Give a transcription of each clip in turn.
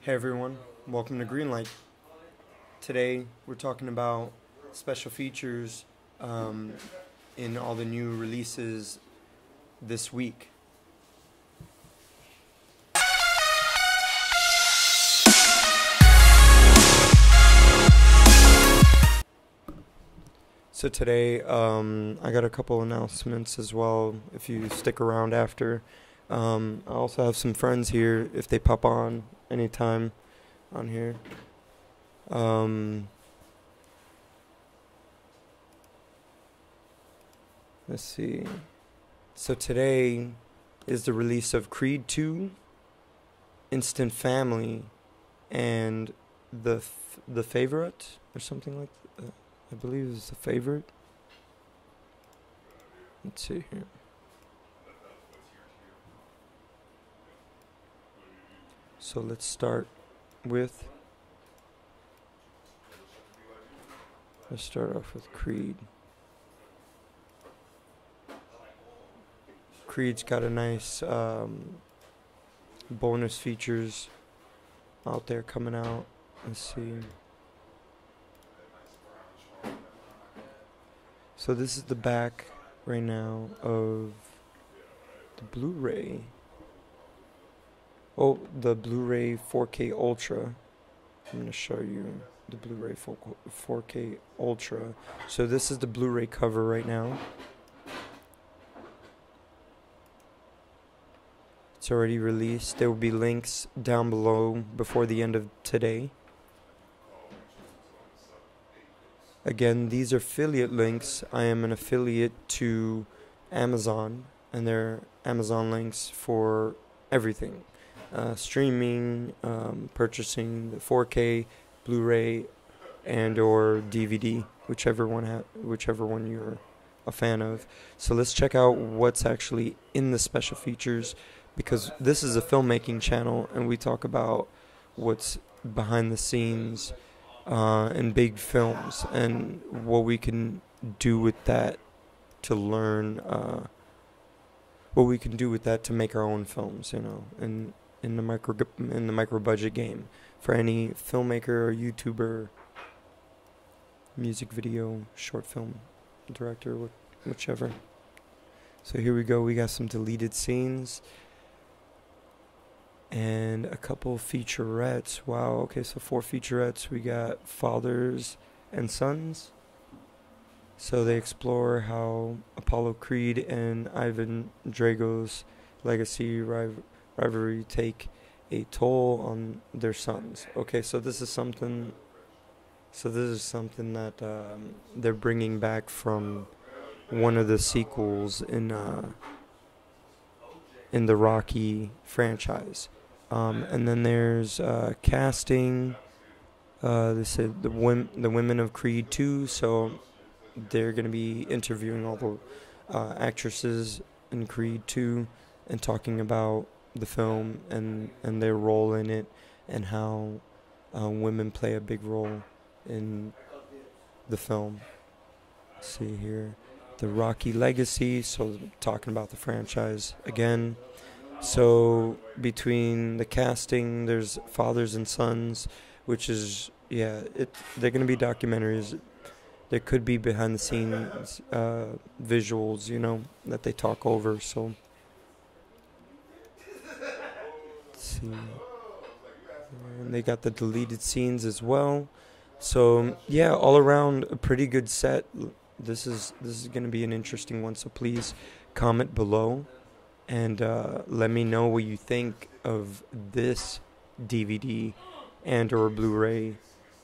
Hey everyone, welcome to Greenlight. Today we're talking about special features in all the new releases this week. So today I got a couple announcements as well if you stick around after. I also have some friends here if they pop on anytime on here. Let's see. So today is the release of Creed 2, Instant Family, and the Favorite or something like that. I believe it's The Favorite. Let's see here. So let's start off with Creed. Creed's got a nice bonus features out there coming out. Let's see. So this is the back right now of the Blu-ray. Oh, the Blu-ray 4K Ultra. I'm going to show you the Blu-ray 4K Ultra. So this is the Blu-ray cover right now. It's already released. There will be links down below before the end of today. Again, these are affiliate links. I am an affiliate to Amazon, and they're Amazon links for everything. Streaming, purchasing the 4K, Blu-ray, and or DVD, whichever one you're a fan of. So let's check out what's actually in the special features, because this is a filmmaking channel, and we talk about what's behind the scenes in big films and what we can do with that to learn, what we can do with that to make our own films, you know, and in the micro budget game for any filmmaker or YouTuber, music video, short film director, whichever. So here we go. We got some deleted scenes and a couple featurettes. Wow. Okay, so 4 featurettes. We got fathers and sons. So they explore how Apollo Creed and Ivan Drago's legacy rivalry take a toll on their sons. Okay, so this is something that they're bringing back from one of the sequels in the Rocky franchise. And then there's casting. They said the women of Creed 2, so they're going to be interviewing all the actresses in Creed 2 and talking about the film and their role in it, and how women play a big role in the film. Let's see here, the Rocky legacy, so talking about the franchise again. So between the casting, there's fathers and sons, which is, yeah, they're going to be documentaries. There could be behind the scenes visuals, you know, that they talk over. So let's see. And they got the deleted scenes as well. So yeah, all around a pretty good set. This is going to be an interesting one. So please comment below and let me know what you think of this DVD and or Blu-ray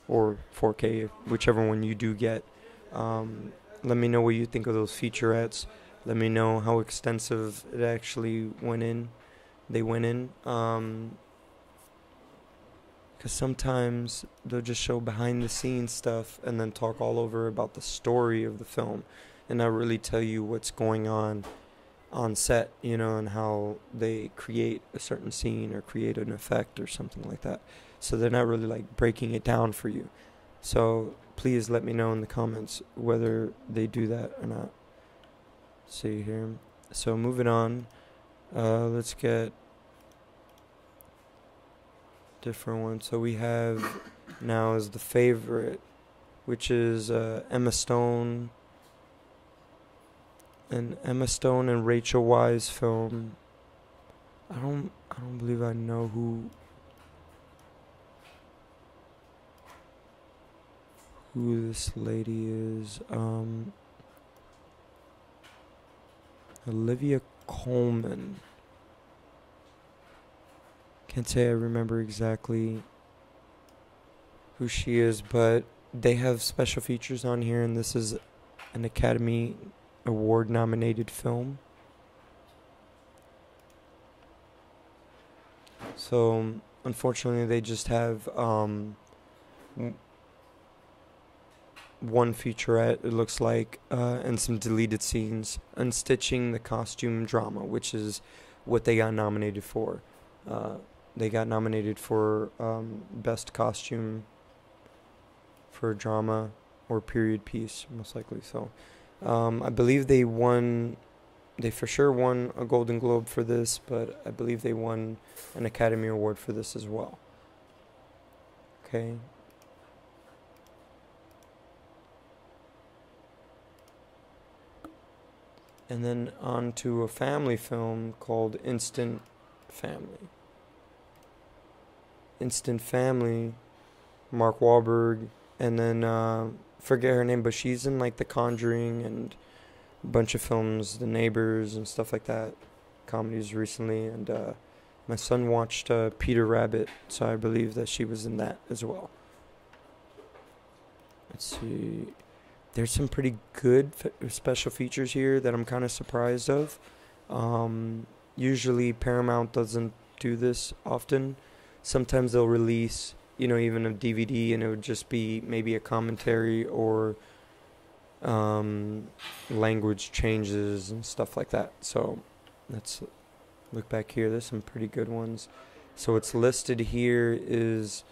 or 4K, whichever one you do get. Let me know what you think of those featurettes. Let me know how extensive it actually went in. Because sometimes they'll just show behind the scenes stuff and then talk all over about the story of the film and not really tell you what's going on set, you know, and how they create a certain scene or create an effect or something like that. So they're not really like breaking it down for you. So please let me know in the comments whether they do that or not. Let's see here. So moving on, let's get different ones. So we have now is The Favorite, which is Emma Stone. An Emma Stone and Rachel Weisz film. I don't believe I know who this lady is. Olivia Colman. Can't say I remember exactly who she is, but they have special features on here, and this is an Academy Award nominated film. So unfortunately they just have one featurette, it looks like, and some deleted scenes, unstitching the costume drama, which is what they got nominated for. They got nominated for best costume for a drama or period piece, most likely. So I believe they for sure won a Golden Globe for this, but I believe they won an Academy Award for this as well. Okay. And then on to a family film called Instant Family. Instant Family, Mark Wahlberg, and then forget her name, but she's in like The Conjuring and a bunch of films, The Neighbors and stuff like that, comedies recently. And my son watched Peter Rabbit, so I believe that she was in that as well. Let's see. There's some pretty good special features here that I'm kind of surprised of. Usually Paramount doesn't do this often. Sometimes they'll release, even a DVD, and it would just be maybe a commentary or language changes and stuff like that. So let's look back here. There's some pretty good ones. So what's listed here is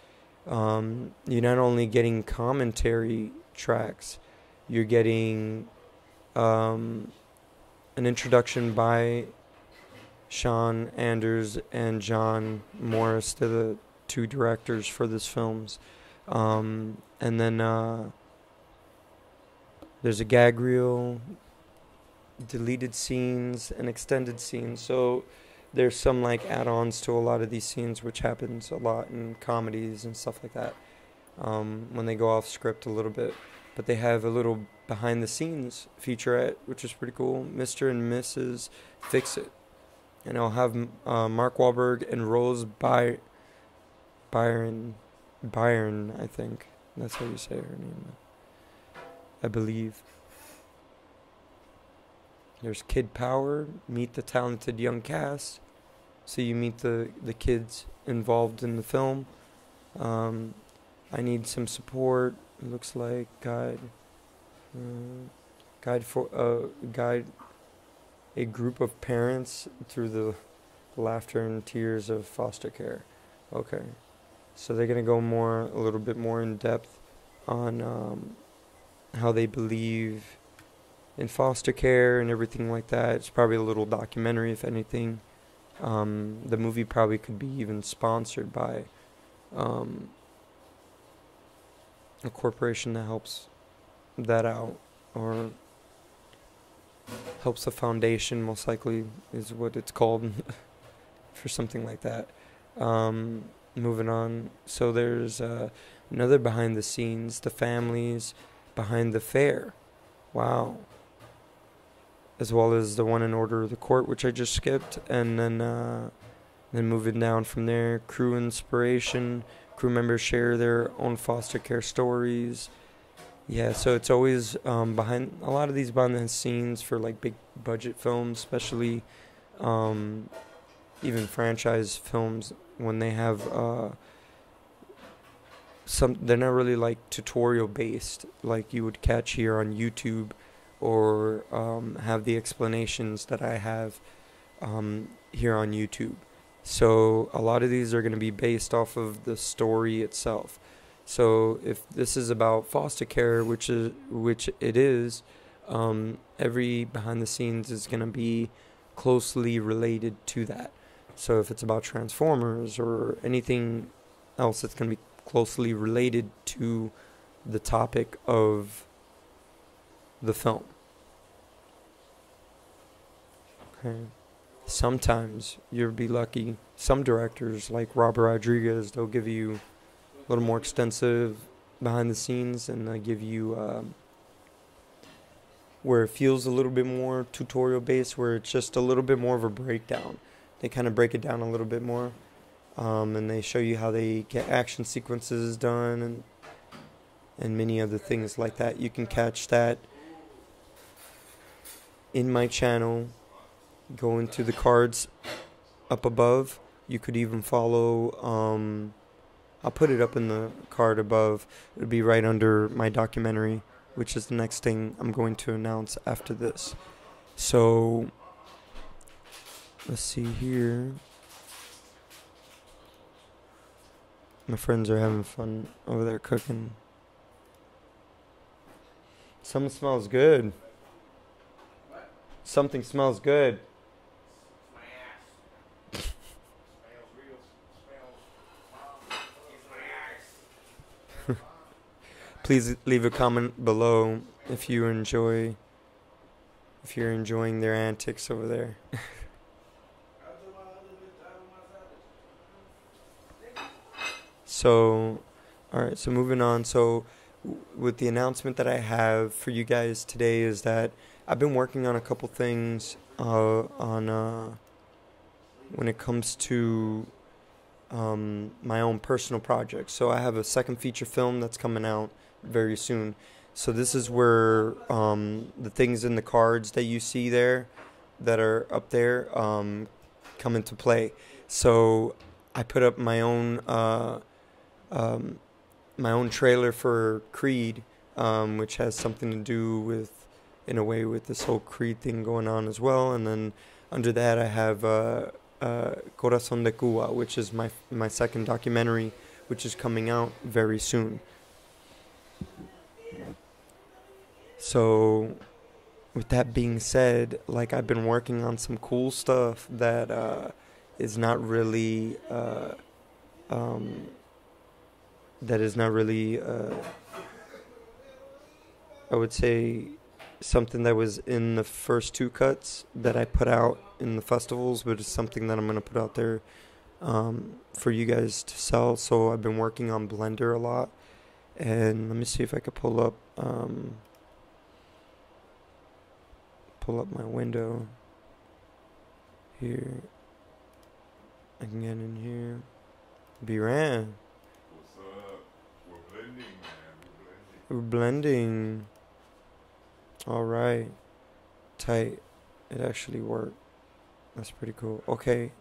you're not only getting commentary tracks, you're getting an introduction by Sean Anders and John Morris, to the two directors for this films. And then there's a gag reel, deleted scenes, and extended scenes. So there's some like add-ons to a lot of these scenes, which happens a lot in comedies and stuff like that, when they go off script a little bit. But they have a little behind-the-scenes featurette, which is pretty cool. Mr. and Mrs. Fix-It. And I'll have Mark Wahlberg and Rose Byrne, I think. That's how you say her name, I believe. There's Kid Power, meet the talented young cast. So you meet the kids involved in the film. I need some support. It looks like guide a group of parents through the laughter and tears of foster care. Okay, so they're gonna go a little bit more in depth on how they believe in foster care and everything like that. It's probably a little documentary, if anything. The movie probably could be even sponsored by a corporation that helps that out, or helps the foundation, most likely is what it's called for something like that. Moving on, so there's another behind the scenes, the families behind the fair. Wow. As well as the one in Order of the Court, which I just skipped, and then moving down from there, crew inspiration. Crew members share their own foster care stories. Yeah, so it's always behind a lot of these behind the scenes for like big budget films, especially even franchise films, when they have they're not really like tutorial based like you would catch here on YouTube, or have the explanations that I have here on YouTube. So a lot of these are going to be based off of the story itself. So if this is about foster care, which it is, every behind the scenes is going to be closely related to that. So if it's about Transformers or anything else it's going to be closely related to the topic of the film. Okay. Sometimes you'll be lucky. Some directors, like Robert Rodriguez, they'll give you a little more extensive behind the scenes, and they'll give you where it feels a little bit more tutorial based, where it's just a little bit more of a breakdown. They kind of break it down a little bit more, and they show you how they get action sequences done, and many other things like that. You can catch that in my channel. Go into the cards up above. You could even follow, I'll put it up in the card above. It'll be right under my documentary, which is the next thing I'm going to announce after this. So, let's see here. My friends are having fun over there cooking. Something smells good. Something smells good. Please leave a comment below if you're enjoying their antics over there. So, alright, so moving on. So, with the announcement that I have for you guys today is that I've been working on a couple things when it comes to my own personal projects. So I have a second feature film that's coming out very soon. So this is where the things in the cards that you see there that are up there come into play. So I put up my own trailer for Creed, which has something to do with, in a way, with this whole Creed thing going on as well. And then under that I have Corazon De Cuba, which is my second documentary, which is coming out very soon. So, with that being said, like, I've been working on some cool stuff that is not really I would say something that was in the first two cuts that I put out in the festivals, but it's something that I'm going to put out there for you guys to sell. So I've been working on Blender a lot, and let me see if I could pull up my window here. I can get in here. Bluray. What's up? We're blending, man. We're blending. Alright. Tight. It actually worked. That's pretty cool. Okay.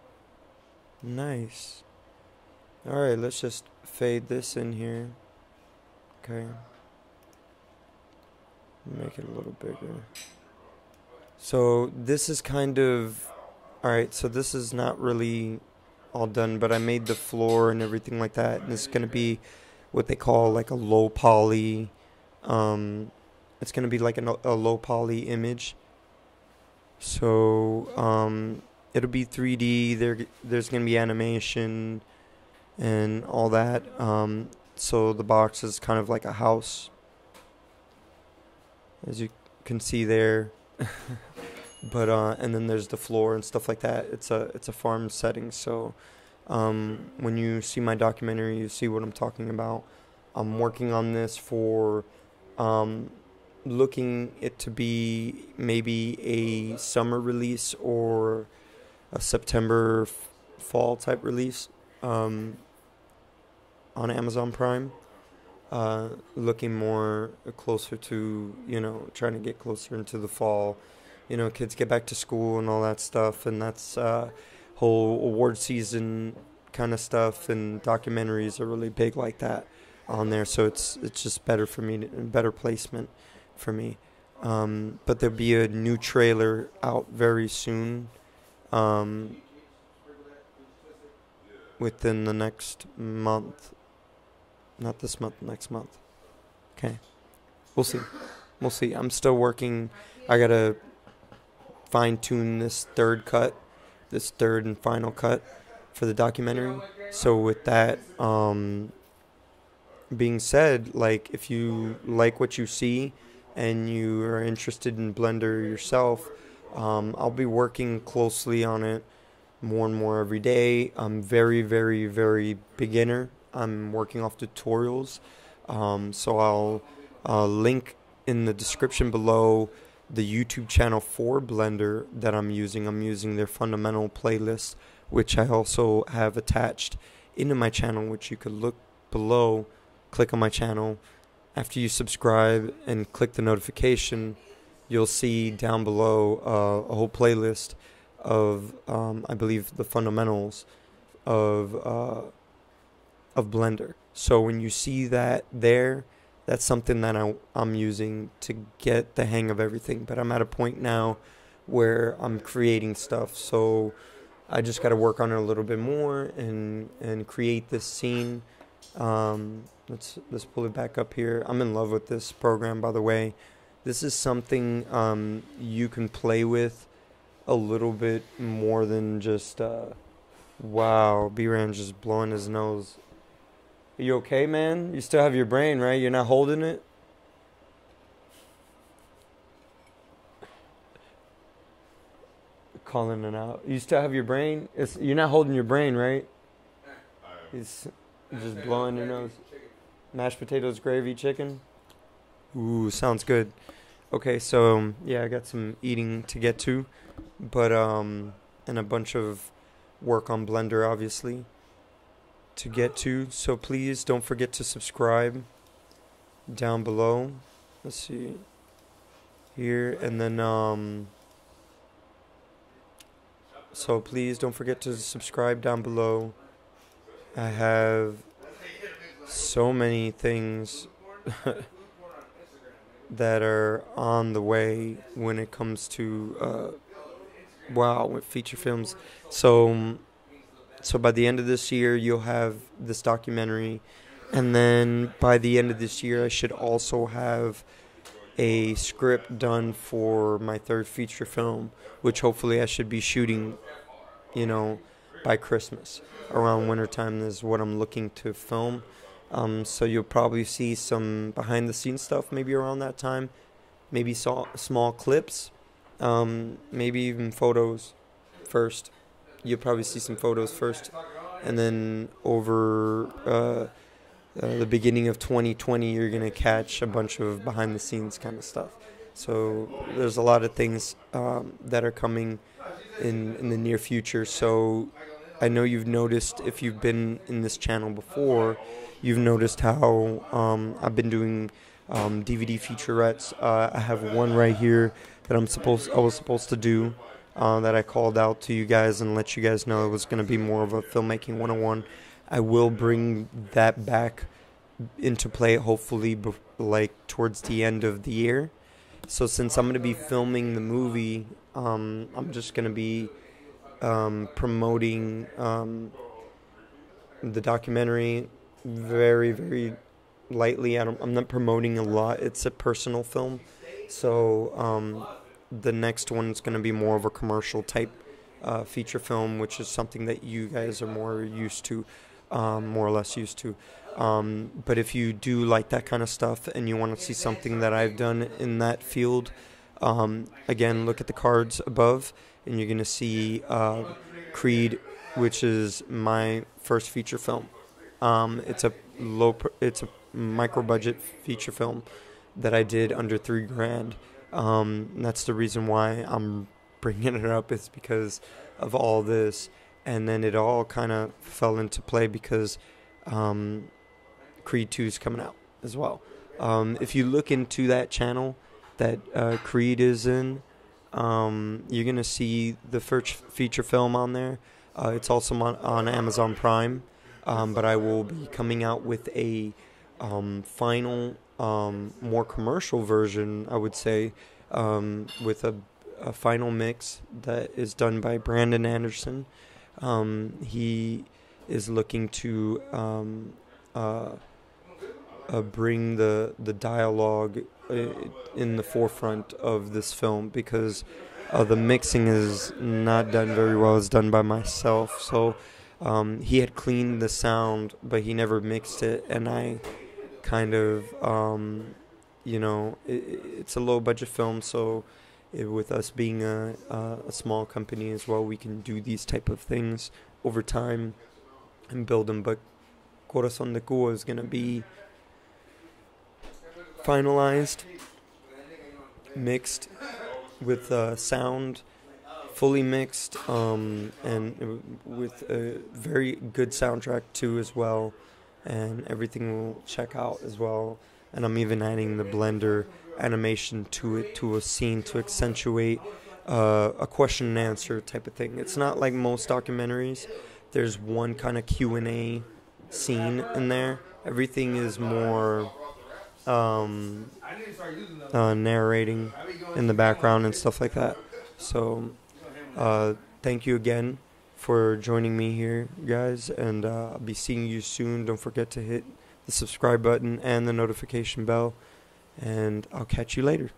Nice. Alright, let's just fade this in here. Okay. Make it a little bigger. So this is kind of... Alright, so this is not really all done, but I made the floor and everything like that. And it's going to be what they call like a low poly... it's going to be like a low poly image. So it'll be 3D. There's going to be animation and all that. So the box is kind of like a house, as you can see there. But and then there's the floor and stuff like that. It's a farm setting. So when you see my documentary, you see what I'm talking about. I'm working on this for looking it to be maybe a summer release or a September fall type release on Amazon Prime. Looking more closer to, trying to get closer into the fall. Kids get back to school and all that stuff, and that's whole award season kind of stuff, and documentaries are really big like that on there. So it's just better for me, better placement for me. But there'll be a new trailer out very soon, within the next month. Not this month, next month. Okay. We'll see. I'm still working. I gotta fine-tune this third and final cut. for the documentary. So with that being said, like, if you like what you see and you are interested in Blender yourself, I'll be working closely on it more and more every day. I'm very, very, very beginner. I'm working off tutorials. So I'll link in the description below the YouTube channel for Blender that I'm using. I'm using their fundamental playlist, which I also have attached into my channel, which you could look below. Click on my channel. After you subscribe and click the notification, you'll see down below a whole playlist of I believe the fundamentals of Blender. So when you see that there, that's something that I'm using to get the hang of everything. But I'm at a point now where I'm creating stuff, so I just got to work on it a little bit more and create this scene. Let's pull it back up here. I'm in love with this program, by the way. This is something you can play with a little bit more than just wow, B-Ran just blowing his nose. Are you okay, man? You still have your brain, right? You're not holding it? Calling it out. You still have your brain? You're not holding your brain, right? He's just blowing your nose. Mashed potatoes, gravy, chicken. Ooh, sounds good. Okay, so yeah, I got some eating to get to, but and a bunch of work on Blender, obviously, to get to. So please don't forget to subscribe down below. Let's see here, and then so please don't forget to subscribe down below. I have so many things that are on the way when it comes to with feature films. So by the end of this year, you'll have this documentary, and then by the end of this year, I should also have a script done for my third feature film, which hopefully I should be shooting, by Christmas. Around wintertime is what I'm looking to film. So you'll probably see some behind-the-scenes stuff maybe around that time, maybe small clips, maybe even photos first. You'll probably see some photos first, and then over the beginning of 2020, you're going to catch a bunch of behind-the-scenes kind of stuff. So there's a lot of things that are coming in the near future. So I know you've noticed, if you've been in this channel before, you've noticed how I've been doing DVD featurettes. I have one right here that I was supposed to do that I called out to you guys and let you guys know it was going to be more of a filmmaking 101. I will bring that back into play, hopefully, like towards the end of the year. So since I'm going to be filming the movie, I'm just going to be promoting the documentary very, very lightly. I'm not promoting a lot. It's a personal film. So the next one is going to be more of a commercial type feature film, which is something that you guys are more used to, more or less used to. But if you do like that kind of stuff and you want to see something that I've done in that field, again, look at the cards above, and you're going to see Creed, which is my first feature film. It's a micro budget feature film that I did under $3,000. That's the reason why I'm bringing it up, is because of all this, and then it all kind of fell into play because Creed 2 is coming out as well. If you look into that channel that Creed is in, you're gonna see the first feature film on there. It's also on Amazon Prime, but I will be coming out with a final, more commercial version, I would say, with a final mix that is done by Brandon Anderson. He is looking to bring the dialogue in the forefront of this film, because the mixing is not done very well. It's done by myself, so He had cleaned the sound, but he never mixed it, and I kind of, it's a low budget film, so with us being a small company as well, we can do these type of things over time and build them. But Corazon De Cuba is going to be finalized, mixed with sound, fully mixed, and with a very good soundtrack too as well, and everything will check out as well. And I'm even adding the Blender animation to it, to a scene, to accentuate a question and answer type of thing. It's not like most documentaries. There's one kind of Q&A scene in there. Everything is more narrating in the background and stuff like that. So thank you again for joining me here, guys, and I'll be seeing you soon. Don't forget to hit the subscribe button and the notification bell, and I'll catch you later.